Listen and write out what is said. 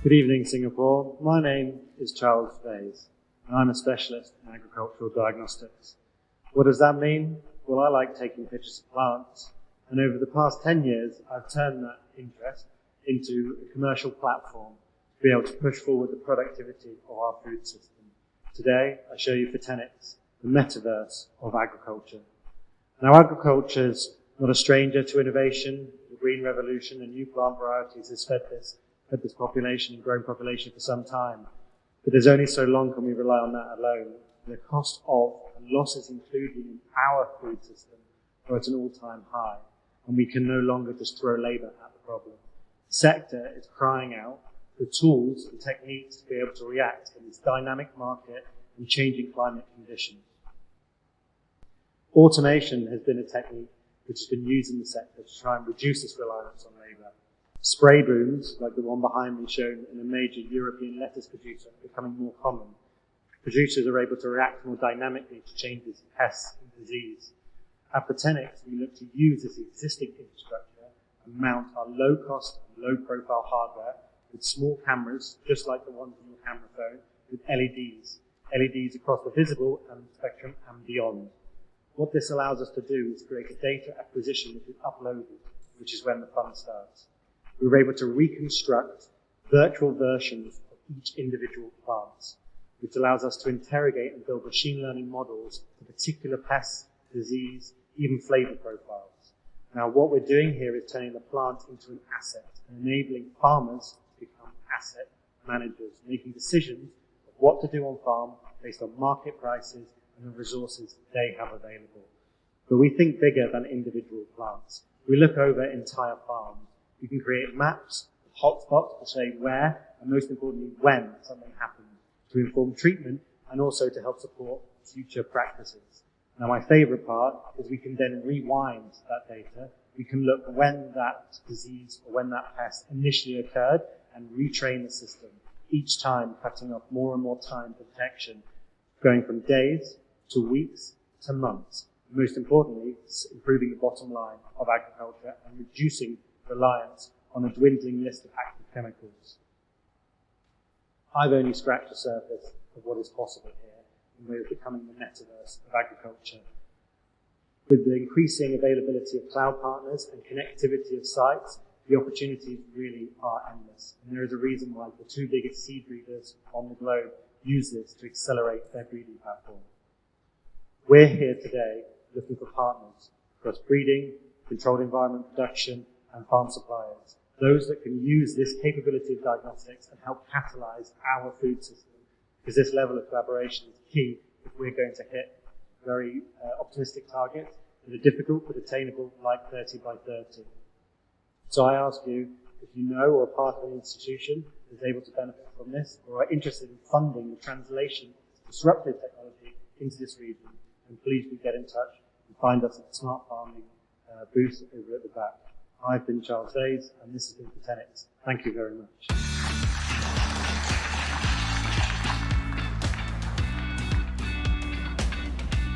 Good evening, Singapore. My name is Charles Veys, and I'm a specialist in agricultural diagnostics. What does that mean? Well, I like taking pictures of plants, and over the past 10 years, I've turned that interest into a commercial platform to be able to push forward the productivity of our food system. Today, I show you Fotenix, the metaverse of agriculture. Now, agriculture's not a stranger to innovation. The green revolution and new plant varieties has fed this population and growing population for some time. But there's only so long can we rely on that alone. The cost of and losses included in our food system are at an all-time high, and we can no longer just throw labour at the problem. The sector is crying out for tools and techniques to be able to react in this dynamic market and changing climate conditions. Automation has been a technique which has been used in the sector to try and reduce this reliance on labour. Spray booms, like the one behind me shown in a major European lettuce producer, are becoming more common. Producers are able to react more dynamically to changes in pests and disease. At Fotenix, we look to use this existing infrastructure and mount our low-cost and low-profile hardware with small cameras, just like the ones on your camera phone, with LEDs across the visible and spectrum and beyond. What this allows us to do is create a data acquisition which is uploaded, which is when the fun starts. We were able to reconstruct virtual versions of each individual plant, which allows us to interrogate and build machine learning models for particular pests, disease, even flavour profiles. Now, what we're doing here is turning the plant into an asset and enabling farmers to become asset managers, making decisions of what to do on farm based on market prices and the resources they have available. But we think bigger than individual plants. We look over entire farms. We can create maps, hotspots to say where, and most importantly, when something happens, to inform treatment and also to help support future practices. Now, my favourite part is we can then rewind that data. We can look when that disease or when that pest initially occurred and retrain the system, each time cutting off more and more time for detection, going from days to weeks to months. Most importantly, improving the bottom line of agriculture and reducing reliance on a dwindling list of active chemicals. I've only scratched the surface of what is possible here, and we're becoming the metaverse of agriculture. With the increasing availability of cloud partners and connectivity of sites, the opportunities really are endless. And there is a reason why the two biggest seed breeders on the globe use this to accelerate their breeding platform. We're here today looking for partners across breeding, controlled environment production, and farm suppliers, those that can use this capability of diagnostics and help catalyze our food system, because this level of collaboration is key if we're going to hit very optimistic targets that are difficult but attainable, like 30 by 30. So I ask you, if you know or are part of an institution that is able to benefit from this or are interested in funding the translation of disruptive technology into this region, then please do get in touch and find us at the Smart Farming booth over at the back. I've been Charles Veys, and this has been Fotenix. Thank you very much.